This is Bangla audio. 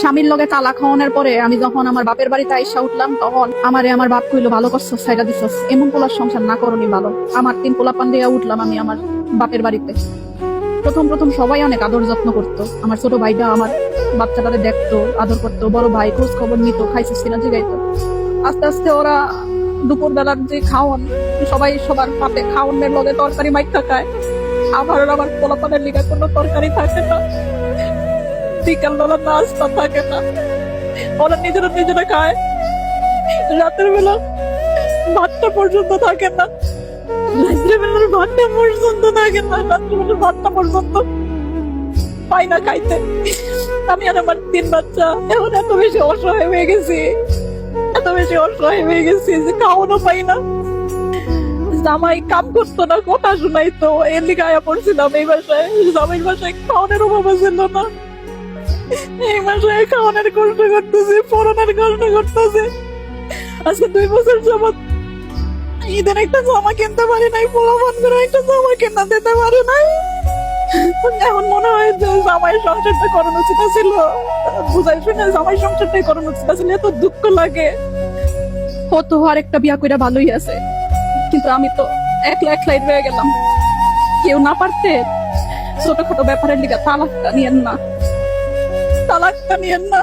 স্বামীর লগে কালা খাওয়ানোর পরে আমি যখন আমার বাপের বাড়িতে আইসা উঠলাম, তখন আমার বাপ কইলো ভালো করছস, সাইডা দিছস, এমন পোলার সংসার না করনি ভালো। আমার 3 পোলাপান দিয়ে উঠলাম আমি আমার বাপের বাড়িতে। প্রথম সবাই অনেক আদর যত্ন করতো। আমার ছোট ভাইটা আমার বাচ্চাটারে দেখতো, আদর করতো, বড় ভাই খোঁজ খবর নিত, খাইছিস কিনা জিগাইতো। আস্তে আস্তে ওরা দুপুর বেলার যে খাওয়ান, সবাই সবার পাতে খাওয়ানোর লগে তরকারি মাইখা খায়। আমার পোলাপানের লিগে কোনো তরকারি থাকে না, বিকাল বেলা নাস্তা থাকে না, ওরা নিজেরা খায়। রাতের বেলা ভাতটা পর্যন্ত থাকে না, রাত্রে বেলার ভাতটা পর্যন্ত থাকে না, রাত্রে বেলার ভাতটা পর্যন্ত পাই না খাইতে। আমি আর আমার 3 বাচ্চা এখন এত বেশি অসহায় হয়ে গেছি, যে খাওয়ানো পাই না। জামাই কাম করতো না, কথা শুনাইতো, এর লিগে আয়া পড়ছিলাম এই বাসায়। জামাইয়ের বাসায় খাওয়ানোর অভাব ছিল না, এই বাসায় খাওয়ানোর কষ্ট করতেছে, পড়ানোর কষ্ট করতেছে। আজকে 2 বছর যাবত ঈদের একটা জামা কিনতে পারি নাই, পোলাপান করে একটা জামা কিনা দিতে পারি নাই। এখন মনে হয় যে জামাইয়ের সংসারটা করানো উচিত ছিল, বুঝাই শুনে জামাই সংসারটাই করানো উচিত ছিল। এত দুঃখ লাগে। হতো আর একটা বিয়া কইরা ভালোই আছে, কিন্তু আমি তো একলাই রয়ে গেলাম। কেউ না পারতে ছোটখাটো ব্যাপারের লিগা তালাকটা নিয়েন না।